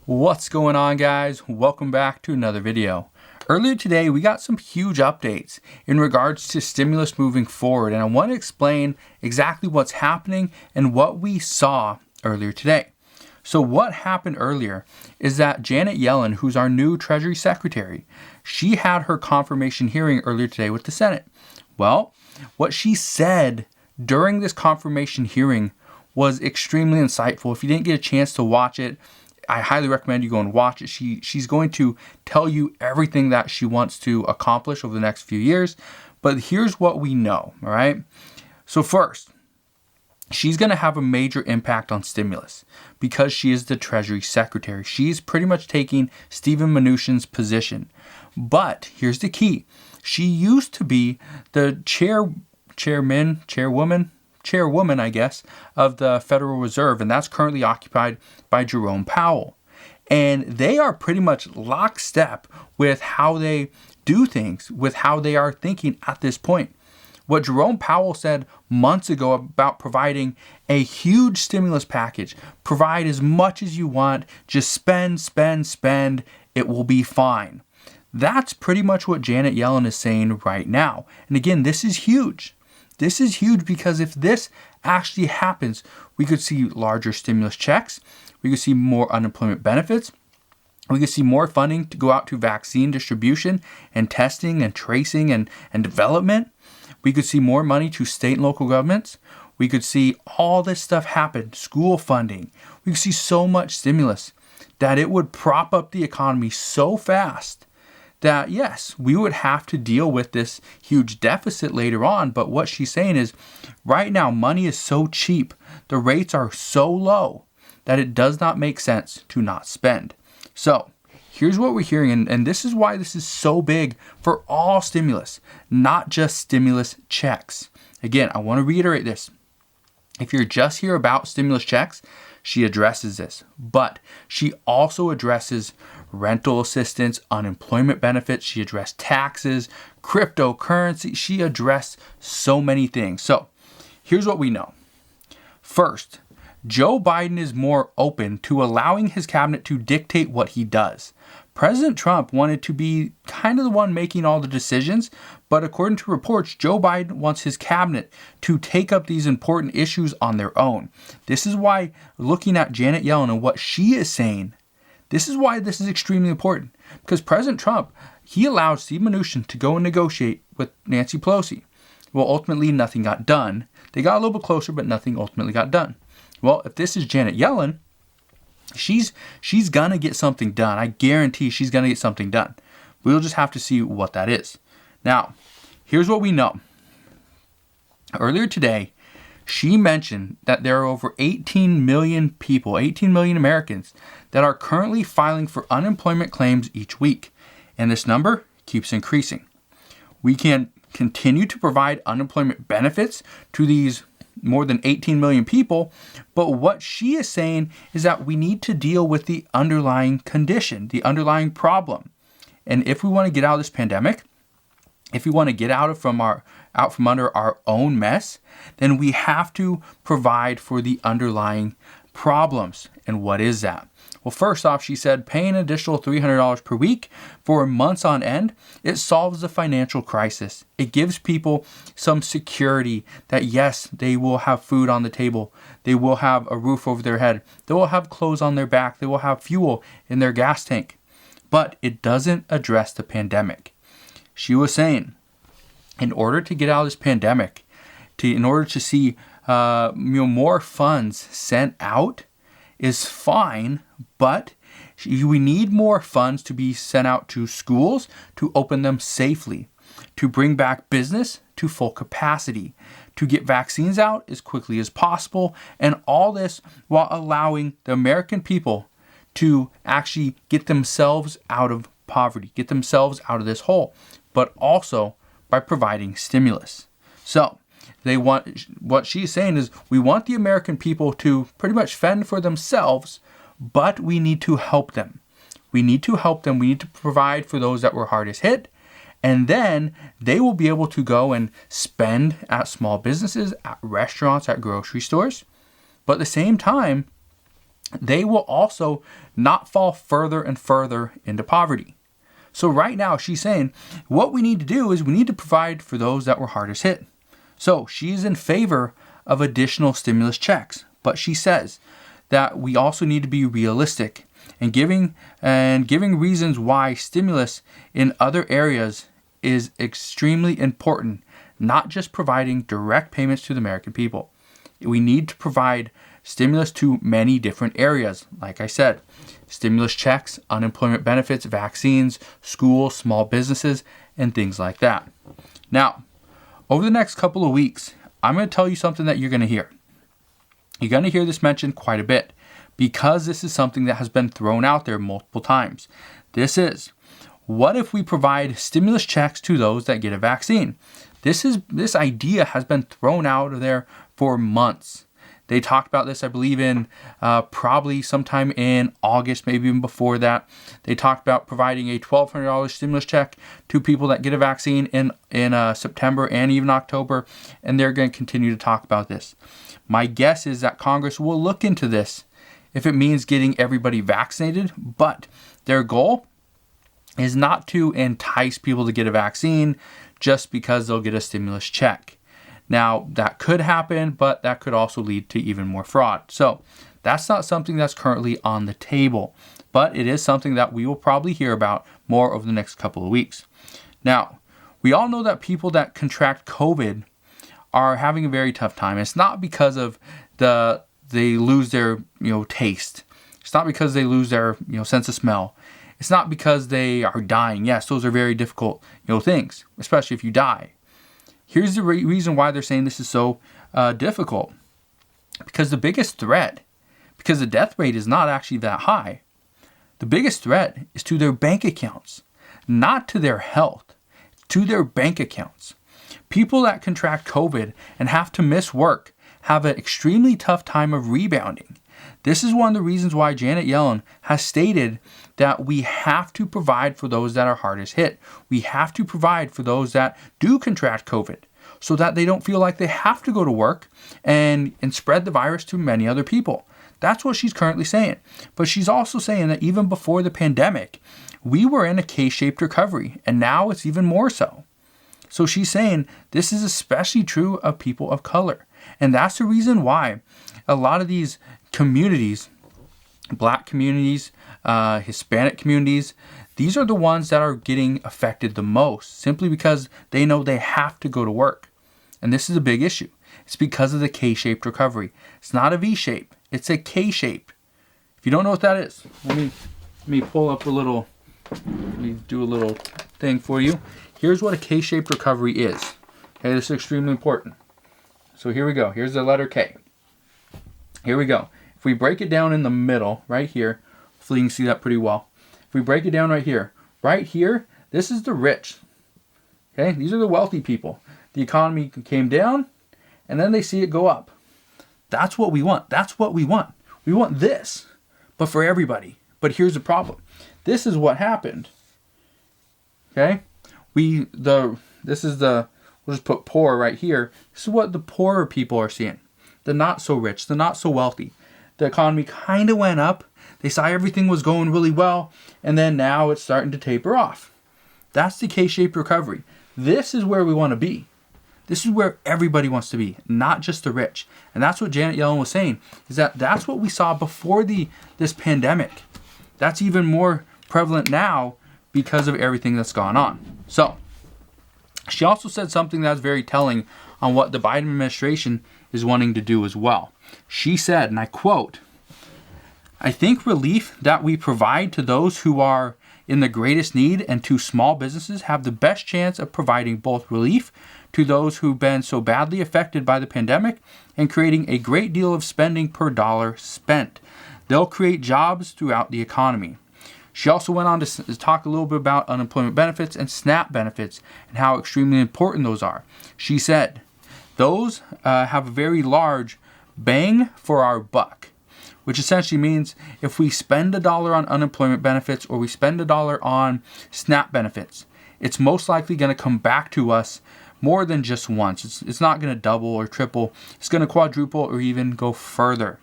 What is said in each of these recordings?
What's going on, guys? Welcome back to another video. Earlier today, we got some huge updates in regards to stimulus moving forward, and I want to explain exactly what's happening and what we saw earlier today. So what happened earlier is that Janet Yellen, who's our new Treasury Secretary, she had her confirmation hearing earlier today with the Senate. Well, what she said during this confirmation hearing was extremely insightful. If you didn't get a chance to watch it, I highly recommend you go and watch it. She's going to tell you everything that she wants to accomplish over the next few years. But here's what we know, all right? So first, she's going to have a major impact on stimulus because she is the Treasury Secretary. She's pretty much taking Steven Mnuchin's position. But here's the key. She used to be the chairwoman, I guess, of the Federal Reserve, and that's currently occupied by Jerome Powell. And they are pretty much lockstep with how they do things, with how they are thinking at this point. What Jerome Powell said months ago about providing a huge stimulus package, provide as much as you want, just spend, it will be fine. That's pretty much what Janet Yellen is saying right now. And again, this is huge. This is huge because if this actually happens, we could see larger stimulus checks. We could see more unemployment benefits. We could see more funding to go out to vaccine distribution and testing and tracing and development. We could see more money to state and local governments. We could see all this stuff happen, school funding. We could see so much stimulus that it would prop up the economy so fast that yes, we would have to deal with this huge deficit later on. But what she's saying is right now, money is so cheap, the rates are so low that it does not make sense to not spend. So here's what we're hearing, and this is why this is so big for all stimulus, not just stimulus checks. Again, I want to reiterate this. If you're just here about stimulus checks, she addresses this, but she also addresses rental assistance, unemployment benefits. She addressed taxes, cryptocurrency. She addressed so many things. So here's what we know. First, Joe Biden is more open to allowing his cabinet to dictate what he does. President Trump wanted to be kind of the one making all the decisions, but according to reports, Joe Biden wants his cabinet to take up these important issues on their own. This is why looking at Janet Yellen and what she is saying, this is why this is extremely important. Because President Trump, he allowed Steve Mnuchin to go and negotiate with Nancy Pelosi. Well, ultimately, nothing got done. They got a little bit closer, but nothing ultimately got done. Well, if this is Janet Yellen, she's going to get something done. I guarantee she's going to get something done. We'll just have to see what that is. Now, here's what we know. Earlier today, she mentioned that there are over 18 million people, 18 million Americans that are currently filing for unemployment claims each week. And this number keeps increasing. We can continue to provide unemployment benefits to these more than 18 million people. But what she is saying is that we need to deal with the underlying condition, the underlying problem. And if we want to get out of this pandemic, if we want to get out from under our own mess, then we have to provide for the underlying problems. And what is that? Well, first off, she said paying an additional $300 per week for months on end, it solves the financial crisis. It gives people some security that yes, they will have food on the table. They will have a roof over their head. They will have clothes on their back. They will have fuel in their gas tank. But it doesn't address the pandemic. She was saying, in order to get out of this pandemic, in order to see more funds sent out is fine, but we need more funds to be sent out to schools to open them safely, to bring back business to full capacity, to get vaccines out as quickly as possible, and all this while allowing the American people to actually get themselves out of poverty, get themselves out of this hole, but also by providing stimulus. So what she's saying is we want the American people to pretty much fend for themselves, but we need to help them. We need to help them. We need to provide for those that were hardest hit. And then they will be able to go and spend at small businesses, at restaurants, at grocery stores. But at the same time, they will also not fall further and further into poverty. So right now she's saying what we need to do is we need to provide for those that were hardest hit. So she's in favor of additional stimulus checks, but she says that we also need to be realistic and giving reasons why stimulus in other areas is extremely important, not just providing direct payments to the American people. We need to provide stimulus to many different areas. Like I said, stimulus checks, unemployment benefits, vaccines, schools, small businesses, and things like that. Now, over the next couple of weeks, I'm going to tell you something that you're going to hear. You're going to hear this mentioned quite a bit because this is something that has been thrown out there multiple times. This is, what if we provide stimulus checks to those that get a vaccine? This idea has been thrown out there for months. They talked about this, I believe, in probably sometime in August, maybe even before that. They talked about providing a $1,200 stimulus check to people that get a vaccine in September and even October, and they're going to continue to talk about this. My guess is that Congress will look into this if it means getting everybody vaccinated, but their goal is not to entice people to get a vaccine just because they'll get a stimulus check. Now, that could happen, but that could also lead to even more fraud. So that's not something that's currently on the table, but it is something that we will probably hear about more over the next couple of weeks. Now, we all know that people that contract COVID are having a very tough time. It's not because of they lose their taste. It's not because they lose their sense of smell. It's not because they are dying. Yes, those are very difficult things, especially if you die. Here's the reason why they're saying this is so difficult. Because the biggest threat, because the death rate is not actually that high, the biggest threat is to their bank accounts, not to their health, to their bank accounts. People that contract COVID and have to miss work have an extremely tough time of rebounding. This is one of the reasons why Janet Yellen has stated that we have to provide for those that are hardest hit. We have to provide for those that do contract COVID so that they don't feel like they have to go to work and spread the virus to many other people. That's what she's currently saying. But she's also saying that even before the pandemic, we were in a K-shaped recovery, and now it's even more so. So she's saying this is especially true of people of color. And that's the reason why a lot of these communities, Black communities, Hispanic communities, these are the ones that are getting affected the most, simply because they know they have to go to work. And this is a big issue. It's because of the K-shaped recovery. It's not a V-shape. It's a K-shape. If you don't know what that is, let me pull up let me do a little thing for you. Here's what a K-shaped recovery is. Okay, this is extremely important. So here we go. Here's the letter K. Here we go. If we break it down in the middle, right here, hopefully you can see that pretty well. If we break it down right here, this is the rich. Okay, these are the wealthy people. The economy came down, and then they see it go up. That's what we want. That's what we want. We want this, but for everybody. But here's the problem. This is what happened. Okay, we'll just put poor right here. This is what the poorer people are seeing. The not so rich, the not so wealthy. The economy kind of went up. They saw everything was going really well, and then now it's starting to taper off. That's the K-shaped recovery. This is where we want to be. This is where everybody wants to be, not just the rich. And that's what Janet Yellen was saying, is that's what we saw before this pandemic. That's even more prevalent now because of everything that's gone on. So, she also said something that's very telling on what the Biden administration is wanting to do as well. She said, and I quote, "I think relief that we provide to those who are in the greatest need and to small businesses have the best chance of providing both relief to those who've been so badly affected by the pandemic and creating a great deal of spending per dollar spent. They'll create jobs throughout the economy." She also went on to talk a little bit about unemployment benefits and SNAP benefits and how extremely important those are. She said, those have a very large bang for our buck, which essentially means if we spend $1 on unemployment benefits or we spend $1 on SNAP benefits, it's most likely going to come back to us more than just once. It's not going to double or triple. It's going to quadruple or even go further.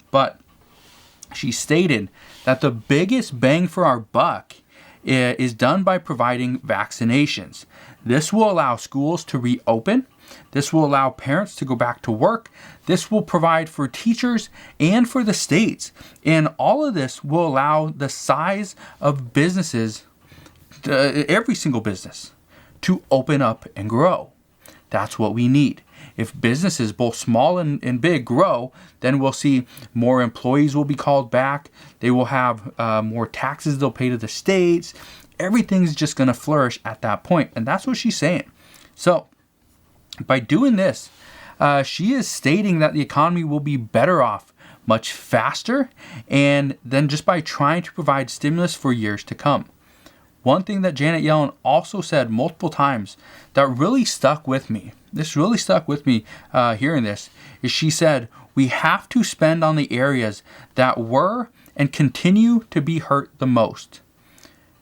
But She stated that the biggest bang for our buck is done by providing vaccinations. This will allow schools to reopen. This will allow parents to go back to work. This will provide for teachers and for the states. And all of this will allow the size of businesses, every single business, to open up and grow. That's what we need. If businesses, both small and big, grow, then we'll see more employees will be called back. They will have more taxes they'll pay to the states. Everything's just going to flourish at that point. And that's what she's saying. So by doing this, she is stating that the economy will be better off much faster and then just by trying to provide stimulus for years to come. One thing that Janet Yellen also said multiple times that really stuck with me, hearing this, is she said, we have to spend on the areas that were and continue to be hurt the most.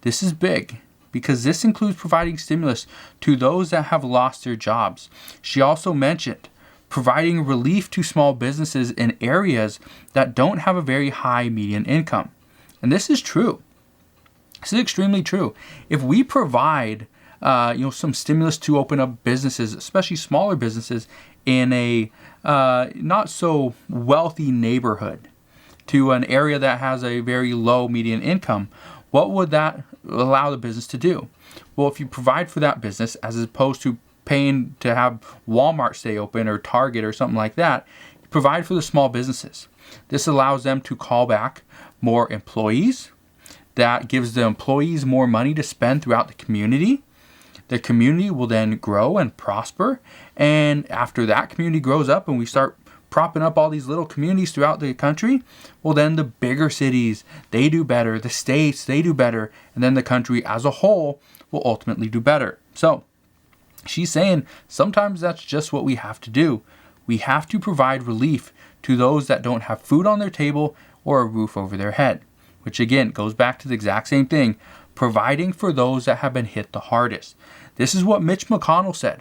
This is big because this includes providing stimulus to those that have lost their jobs. She also mentioned providing relief to small businesses in areas that don't have a very high median income. And this is true. This is extremely true. If we provide some stimulus to open up businesses, especially smaller businesses in a not so wealthy neighborhood to an area that has a very low median income, what would that allow the business to do? Well, if you provide for that business as opposed to paying to have Walmart stay open or Target or something like that, you provide for the small businesses. This allows them to call back more employees. That gives the employees more money to spend throughout the community. The community will then grow and prosper. And after that community grows up and we start propping up all these little communities throughout the country, well, then the bigger cities, they do better. The states, they do better. And then the country as a whole will ultimately do better. So she's saying sometimes that's just what we have to do. We have to provide relief to those that don't have food on their table or a roof over their head. Which again goes back to the exact same thing, providing for those that have been hit the hardest. This is what Mitch McConnell said.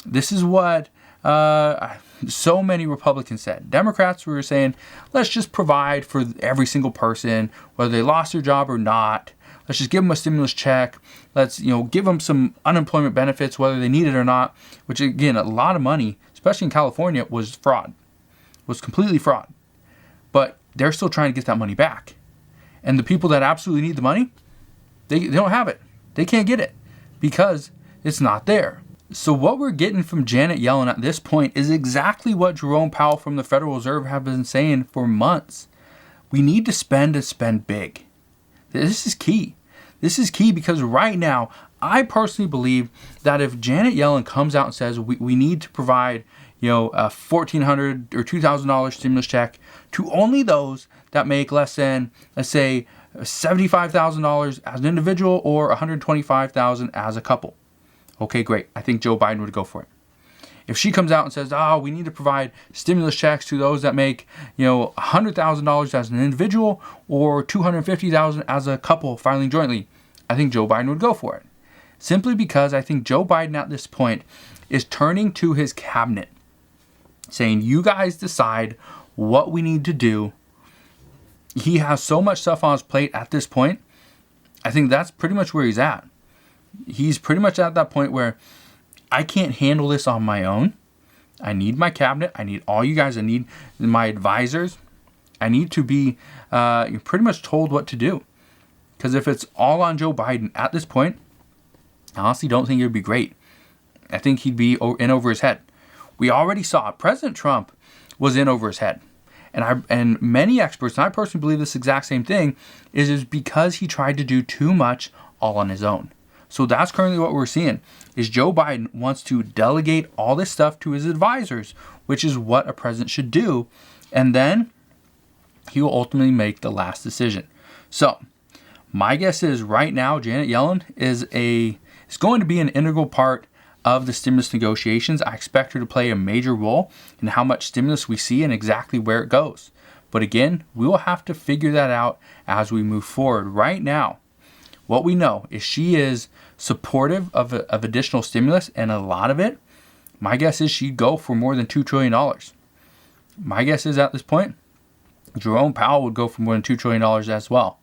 This is what so many Republicans said. Democrats were saying, let's just provide for every single person, whether they lost their job or not. Let's just give them a stimulus check. Let's give them some unemployment benefits, whether they need it or not. Which again, a lot of money, especially in California, was fraud. Was completely fraud. But they're still trying to get that money back. And the people that absolutely need the money, they don't have it. They can't get it because it's not there. So what we're getting from Janet Yellen at this point is exactly what Jerome Powell from the Federal Reserve have been saying for months. We need to spend and spend big. This is key. This is key because right now, I personally believe that if Janet Yellen comes out and says we need to provide a $1,400 or $2,000 stimulus check to only those that make less than, let's say, $75,000 as an individual or $125,000 as a couple. Okay, great. I think Joe Biden would go for it. If she comes out and says, we need to provide stimulus checks to those that make, $100,000 as an individual or $250,000 as a couple filing jointly, I think Joe Biden would go for it. Simply because I think Joe Biden at this point is turning to his cabinet, saying, you guys decide what we need to do. He has so much stuff on his plate at this point. I think that's pretty much where he's at. He's pretty much at that point where I can't handle this on my own. I need my cabinet. I need all you guys. I need my advisors. I need to be pretty much told what to do. Because if it's all on Joe Biden at this point, I honestly don't think it would be great. I think he'd be in over his head. We already saw President Trump was in over his head. And many experts, and I personally believe this exact same thing, is because he tried to do too much all on his own. So that's currently what we're seeing, is Joe Biden wants to delegate all this stuff to his advisors, which is what a president should do. And then he will ultimately make the last decision. So my guess is right now, Janet Yellen is going to be an integral part of the stimulus negotiations. I expect her to play a major role in how much stimulus we see and exactly where it goes. But again, we will have to figure that out as we move forward. Right now, what we know is she is supportive of additional stimulus, and a lot of it, my guess is she'd go for more than $2 trillion. My guess is at this point, Jerome Powell would go for more than $2 trillion as well.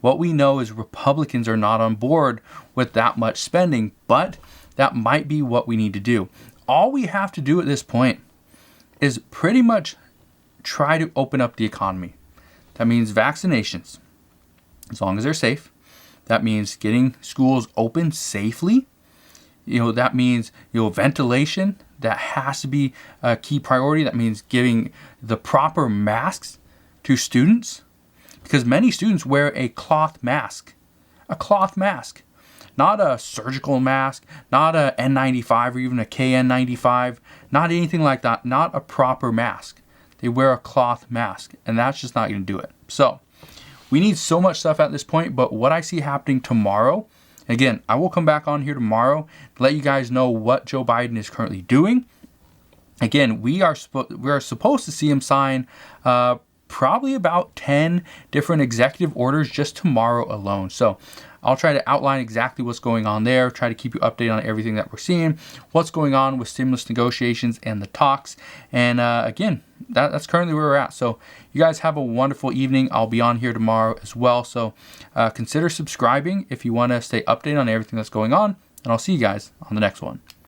What we know is Republicans are not on board with that much spending, but that might be what we need to do. All we have to do at this point is pretty much try to open up the economy. That means vaccinations, as long as they're safe. That means getting schools open safely. That means, ventilation. That has to be a key priority. That means giving the proper masks to students, because many students wear a cloth mask. A cloth mask. Not a surgical mask, not a N95 or even a KN95, not anything like that, not a proper mask. They wear a cloth mask, and that's just not going to do it. So we need so much stuff at this point, but what I see happening tomorrow, again, I will come back on here tomorrow to let you guys know what Joe Biden is currently doing. Again, we are supposed to see him sign probably about 10 different executive orders just tomorrow alone. So I'll try to outline exactly what's going on there, try to keep you updated on everything that we're seeing, what's going on with stimulus negotiations and the talks. And again, that's currently where we're at. So you guys have a wonderful evening. I'll be on here tomorrow as well. So consider subscribing if you want to stay updated on everything that's going on. And I'll see you guys on the next one.